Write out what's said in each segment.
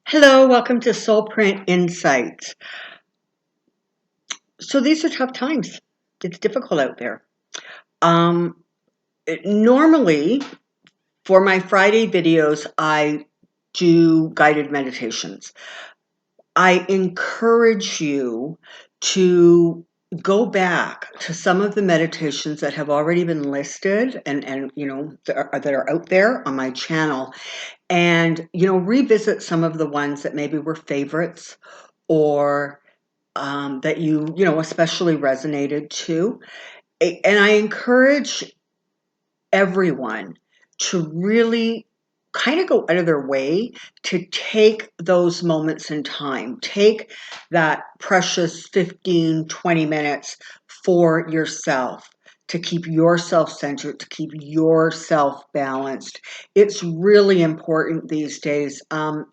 Hello, welcome to Soulprint Insights. So these are tough times. It's difficult out there. Normally, for my Friday videos, I do guided meditations. I encourage you to go back to some of the meditations that have already been listed and that are out there on my channel, and revisit some of the ones that maybe were favorites or that you especially resonated to. And I encourage everyone to really kind of go out of their way to take those moments in time. Take that precious 15, 20 minutes for yourself, to keep yourself centered, to keep yourself balanced. It's really important these days.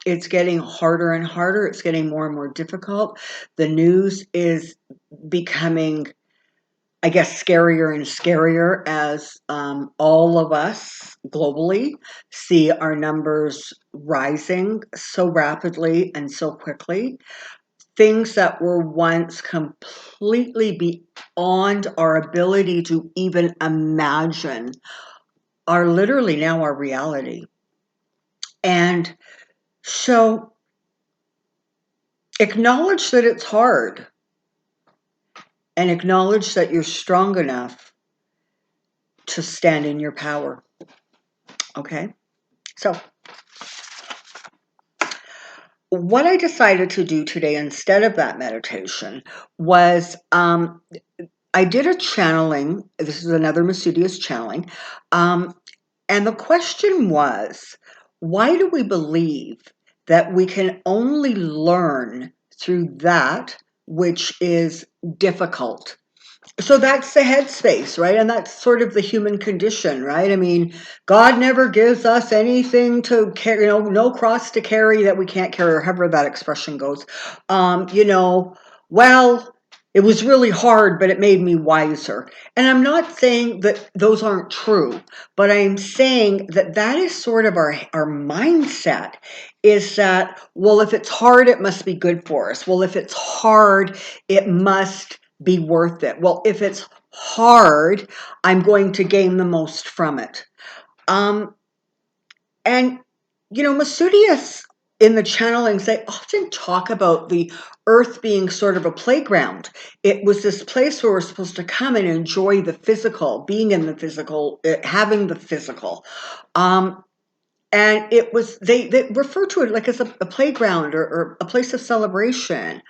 It's getting harder and harder. It's getting more and more difficult. The news is becoming, I guess, scarier and scarier as all of us globally see our numbers rising so rapidly and so quickly. Things that were once completely beyond our ability to even imagine are literally now our reality. And so acknowledge that it's hard, and acknowledge that you're strong enough to stand in your power. Okay? So what I decided to do today instead of that meditation was I did a channeling. This is another Masudius channeling. And the question was, why do we believe that we can only learn through that which is difficult? So that's the headspace, right? And that's sort of the human condition, right? I mean, God never gives us anything to carry, no cross to carry that we can't carry, or however that expression goes. Well, it was really hard, but it made me wiser. And I'm not saying that those aren't true, but I'm saying that that is sort of our mindset, is that, well, if it's hard, it must be good for us. Well, if it's hard, it must be worth it. Well, if it's hard, I'm going to gain the most from it. And Masudius in the channelings, they often talk about the earth being sort of a playground. It was this place where we're supposed to come and enjoy the physical, being in the physical, having the physical. And it was, they refer to it like as a playground or a place of celebration.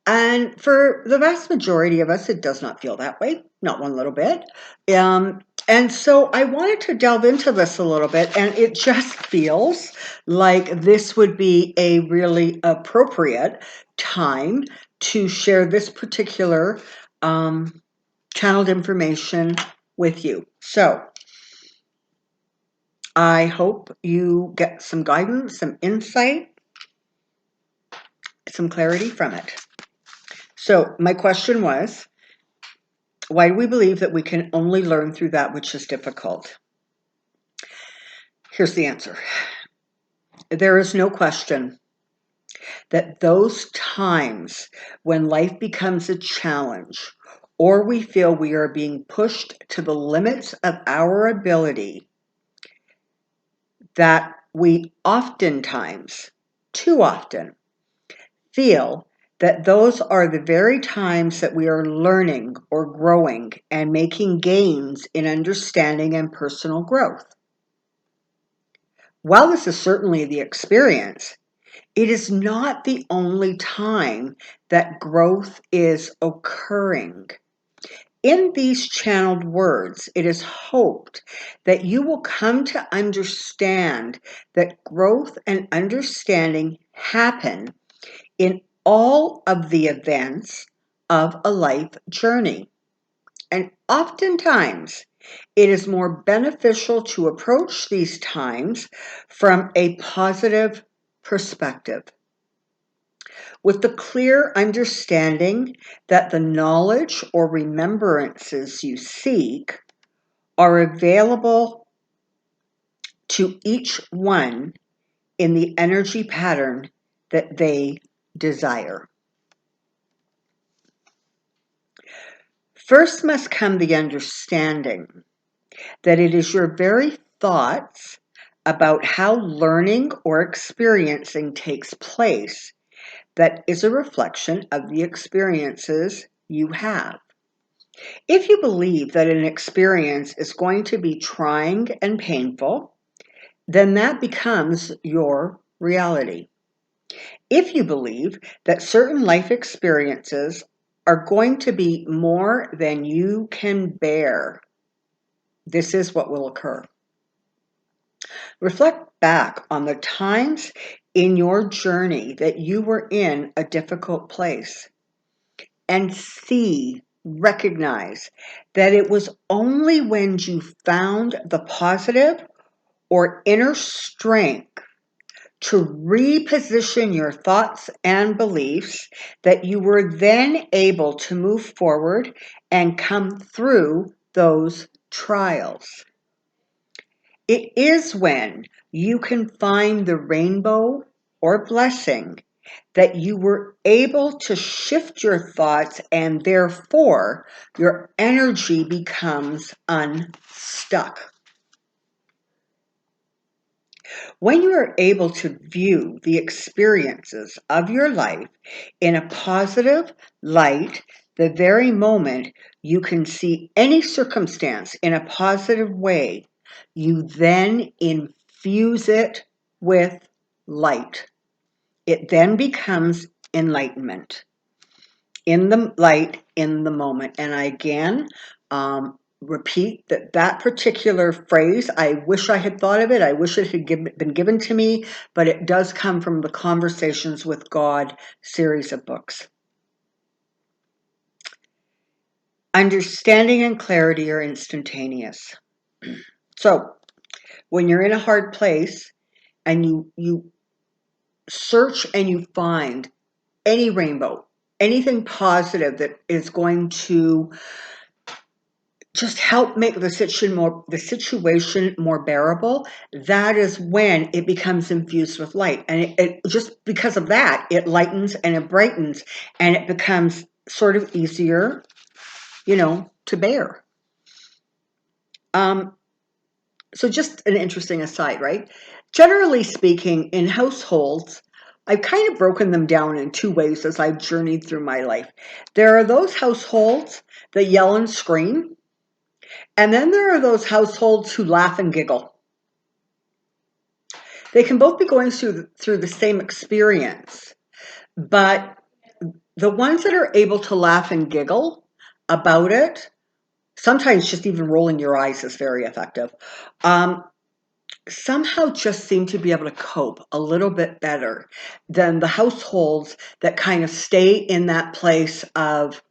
And for the vast majority of us, it does not feel that way, not one little bit. And so I wanted to delve into this a little bit, and it just feels like this would be a really appropriate time to share this particular channeled information with you. So I hope you get some guidance, some insight, some clarity from it. So my question was, why do we believe that we can only learn through that which is difficult? Here's the answer. There is no question that those times when life becomes a challenge, or we feel we are being pushed to the limits of our ability, that we oftentimes, too often, feel that those are the very times that we are learning or growing and making gains in understanding and personal growth. While this is certainly the experience, it is not the only time that growth is occurring. In these channeled words, it is hoped that you will come to understand that growth and understanding happen in all of the events of a life journey. And oftentimes, it is more beneficial to approach these times from a positive perspective, with the clear understanding that the knowledge or remembrances you seek are available to each one in the energy pattern that they desire. First must come the understanding that it is your very thoughts about how learning or experiencing takes place that is a reflection of the experiences you have. If you believe that an experience is going to be trying and painful, then that becomes your reality. If you believe that certain life experiences are going to be more than you can bear, this is what will occur. Reflect back on the times in your journey that you were in a difficult place and recognize that it was only when you found the positive or inner strength to reposition your thoughts and beliefs that you were then able to move forward and come through those trials. It is when you can find the rainbow or blessing that you were able to shift your thoughts and therefore your energy becomes unstuck. When you are able to view the experiences of your life in a positive light, the very moment you can see any circumstance in a positive way, you then infuse it with light. It then becomes enlightenment. In the light, in the moment. And I again repeat that particular phrase, I wish I had thought of it. I wish it had been given to me, but it does come from the Conversations with God series of books. Understanding and clarity are instantaneous. So when you're in a hard place and you search and you find any rainbow, anything positive that is going to just help make the situation more bearable, that is when it becomes infused with light. And it just because of that, it lightens and it brightens and it becomes sort of easier, to bear. So just an interesting aside, right? Generally speaking, in households, I've kind of broken them down in two ways as I've journeyed through my life. There are those households that yell and scream, and then there are those households who laugh and giggle. They can both be going through the same experience, but the ones that are able to laugh and giggle about it, sometimes just even rolling your eyes is very effective, somehow just seem to be able to cope a little bit better than the households that kind of stay in that place of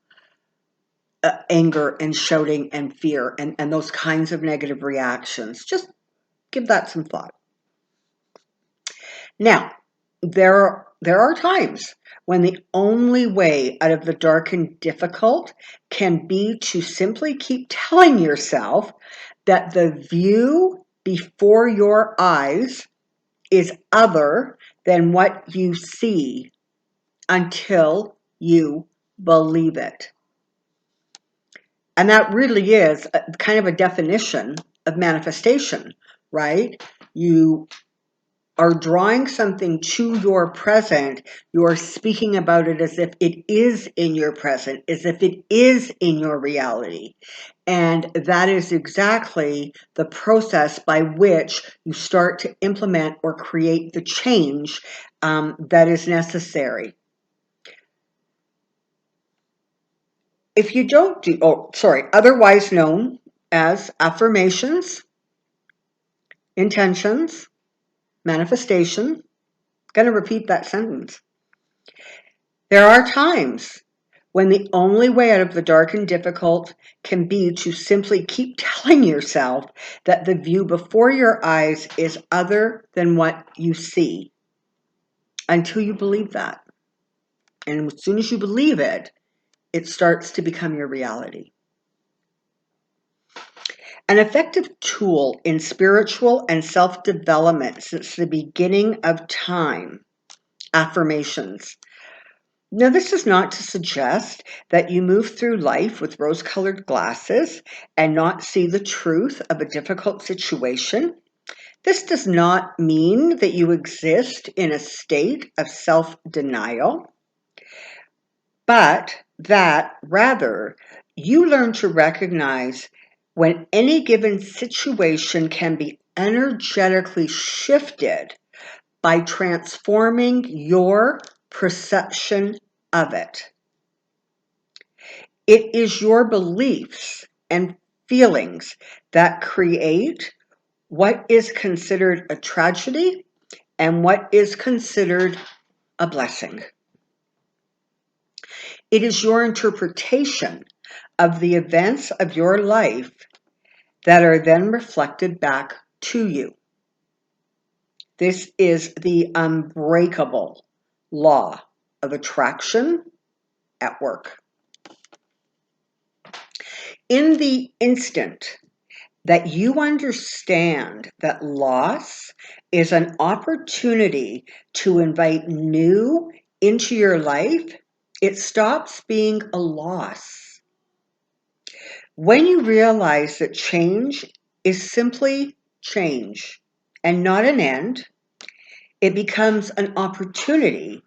anger and shouting and fear and those kinds of negative reactions. Just give that some thought. Now, there are times when the only way out of the dark and difficult can be to simply keep telling yourself that the view before your eyes is other than what you see until you believe it. And that really is kind of a definition of manifestation, right? You are drawing something to your present, you're speaking about it as if it is in your present, as if it is in your reality. And that is exactly the process by which you start to implement or create the change that is necessary. If you don't do, otherwise known as affirmations, intentions, manifestation, going to repeat that sentence. There are times when the only way out of the dark and difficult can be to simply keep telling yourself that the view before your eyes is other than what you see until you believe that. And as soon as you believe it, it starts to become your reality. An effective tool in spiritual and self-development since the beginning of time affirmations. Now, this is not to suggest that you move through life with rose-colored glasses and not see the truth of a difficult situation. This does not mean that you exist in a state of self-denial, but that rather you learn to recognize when any given situation can be energetically shifted by transforming your perception of it. It is your beliefs and feelings that create what is considered a tragedy and what is considered a blessing. It is your interpretation of the events of your life that are then reflected back to you. This is the unbreakable law of attraction at work. In the instant that you understand that loss is an opportunity to invite new into your life, it stops being a loss. When you realize that change is simply change and not an end, it becomes an opportunity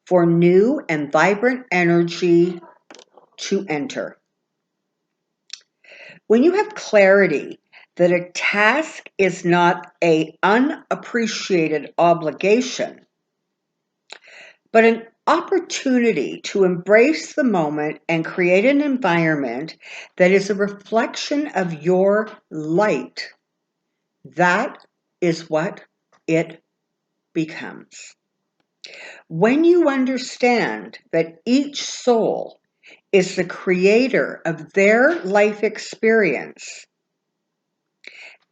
for new and vibrant energy to enter. When you have clarity that a task is not an unappreciated obligation, but an opportunity to embrace the moment and create an environment that is a reflection of your light, that is what it becomes. When you understand that each soul is the creator of their life experience,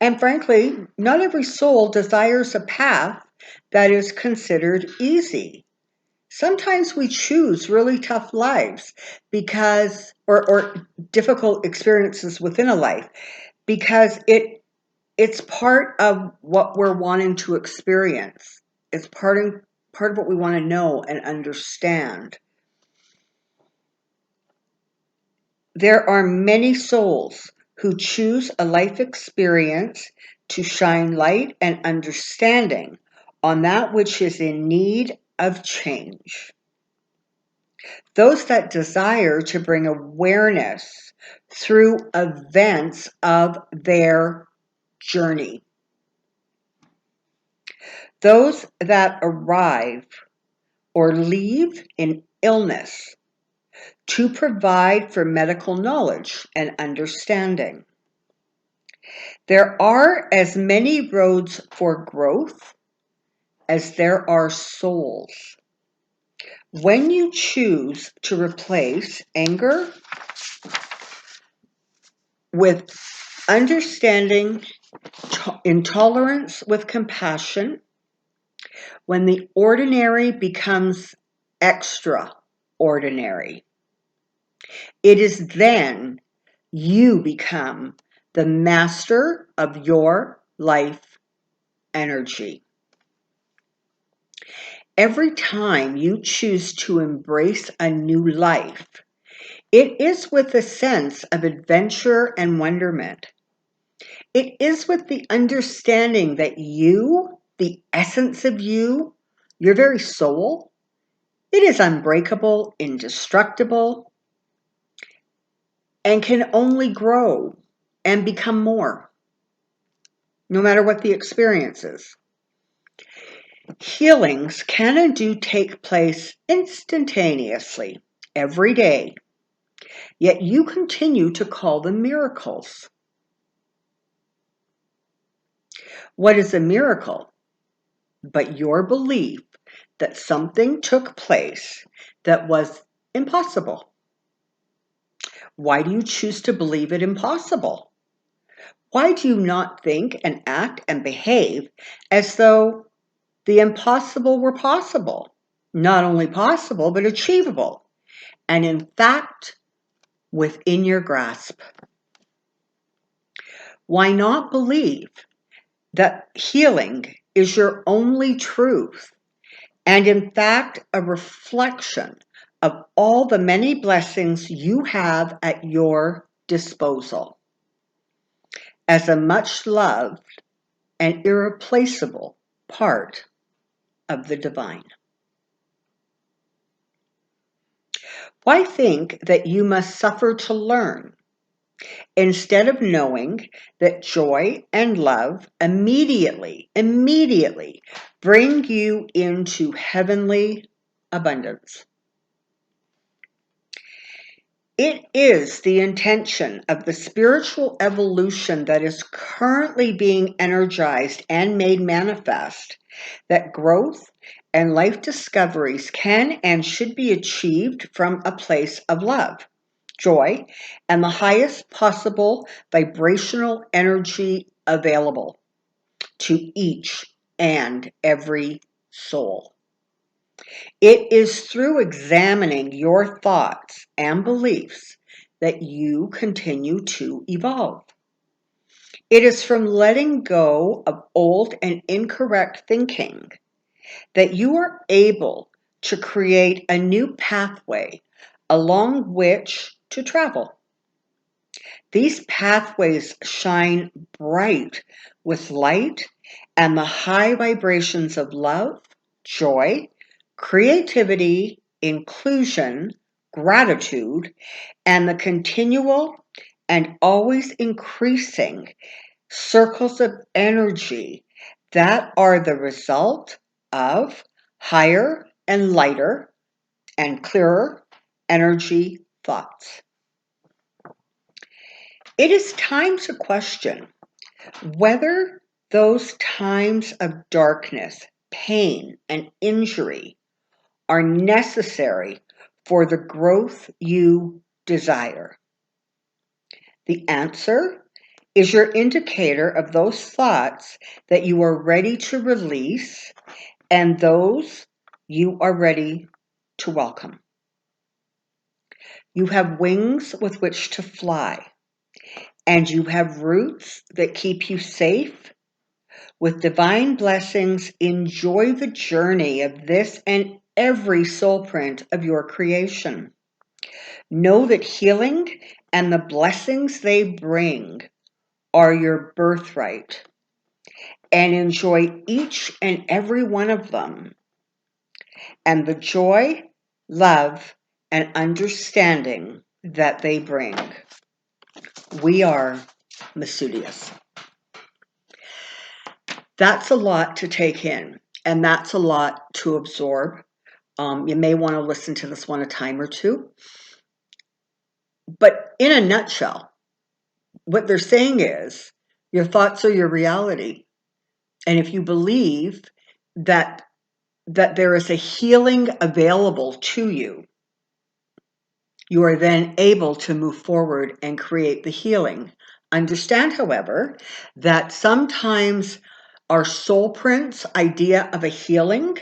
and frankly, not every soul desires a path that is considered easy. Sometimes we choose really tough lives because, or difficult experiences within a life, because it's part of what we're wanting to experience. It's part of what we want to know and understand. There are many souls who choose a life experience to shine light and understanding on that which is in need of change. Those that desire to bring awareness through events of their journey. Those that arrive or leave in illness to provide for medical knowledge and understanding. There are as many roads for growth as there are souls. When you choose to replace anger with understanding, intolerance with compassion, when the ordinary becomes extraordinary, it is then you become the master of your life energy. Every time you choose to embrace a new life, it is with a sense of adventure and wonderment. It is with the understanding that you, the essence of you, your very soul, it is unbreakable, indestructible, and can only grow and become more, no matter what the experience is. Healings can and do take place instantaneously, every day, yet you continue to call them miracles. What is a miracle but your belief that something took place that was impossible? Why do you choose to believe it impossible? Why do you not think and act and behave as though the impossible were possible? Not only possible, but achievable, and in fact, within your grasp. Why not believe that healing is your only truth and in fact, a reflection of all the many blessings you have at your disposal as a much loved and irreplaceable part of the divine. Why think that you must suffer to learn instead of knowing that joy and love immediately bring you into heavenly abundance? It is the intention of the spiritual evolution that is currently being energized and made manifest that growth and life discoveries can and should be achieved from a place of love, joy, and the highest possible vibrational energy available to each and every soul. It is through examining your thoughts and beliefs that you continue to evolve. It is from letting go of old and incorrect thinking that you are able to create a new pathway along which to travel. These pathways shine bright with light and the high vibrations of love, joy, creativity, inclusion, gratitude, and the continual and always increasing circles of energy that are the result of higher and lighter and clearer energy thoughts. It is time to question whether those times of darkness, pain, and injury are necessary for the growth you desire. The answer is your indicator of those thoughts that you are ready to release and those you are ready to welcome. You have wings with which to fly, and you have roots that keep you safe. With divine blessings, enjoy the journey of this and every soul print of your creation. Know that healing and the blessings they bring are your birthright, and enjoy each and every one of them, and the joy, love, and understanding that they bring. We are Masudius. That's a lot to take in, and that's a lot to absorb. You may want to listen to this one a time or two. But in a nutshell, what they're saying is your thoughts are your reality. And if you believe that there is a healing available to you, you are then able to move forward and create the healing. Understand, however, that sometimes our soul print's idea of a healing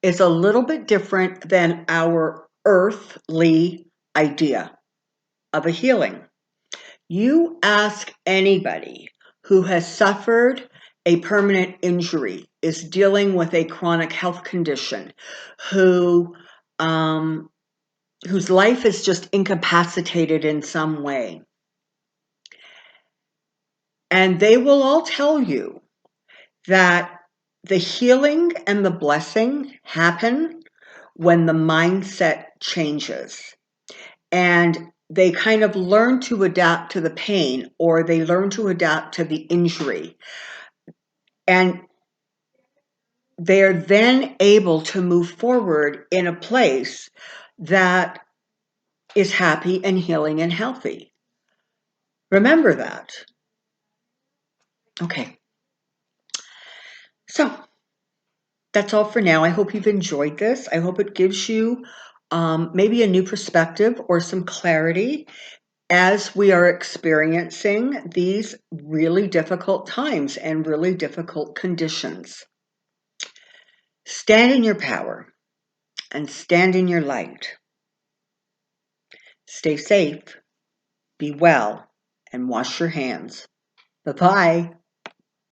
is a little bit different than our earthly idea of a healing. You ask anybody who has suffered a permanent injury, is dealing with a chronic health condition, whose life is just incapacitated in some way. And they will all tell you that the healing and the blessing happen when the mindset changes. And they kind of learn to adapt to the pain, or they learn to adapt to the injury. And they're then able to move forward in a place that is happy and healing and healthy. Remember that. Okay. So that's all for now. I hope you've enjoyed this. I hope it gives you maybe a new perspective or some clarity as we are experiencing these really difficult times and really difficult conditions. Stand in your power and stand in your light. Stay safe, be well, and wash your hands. Bye-bye.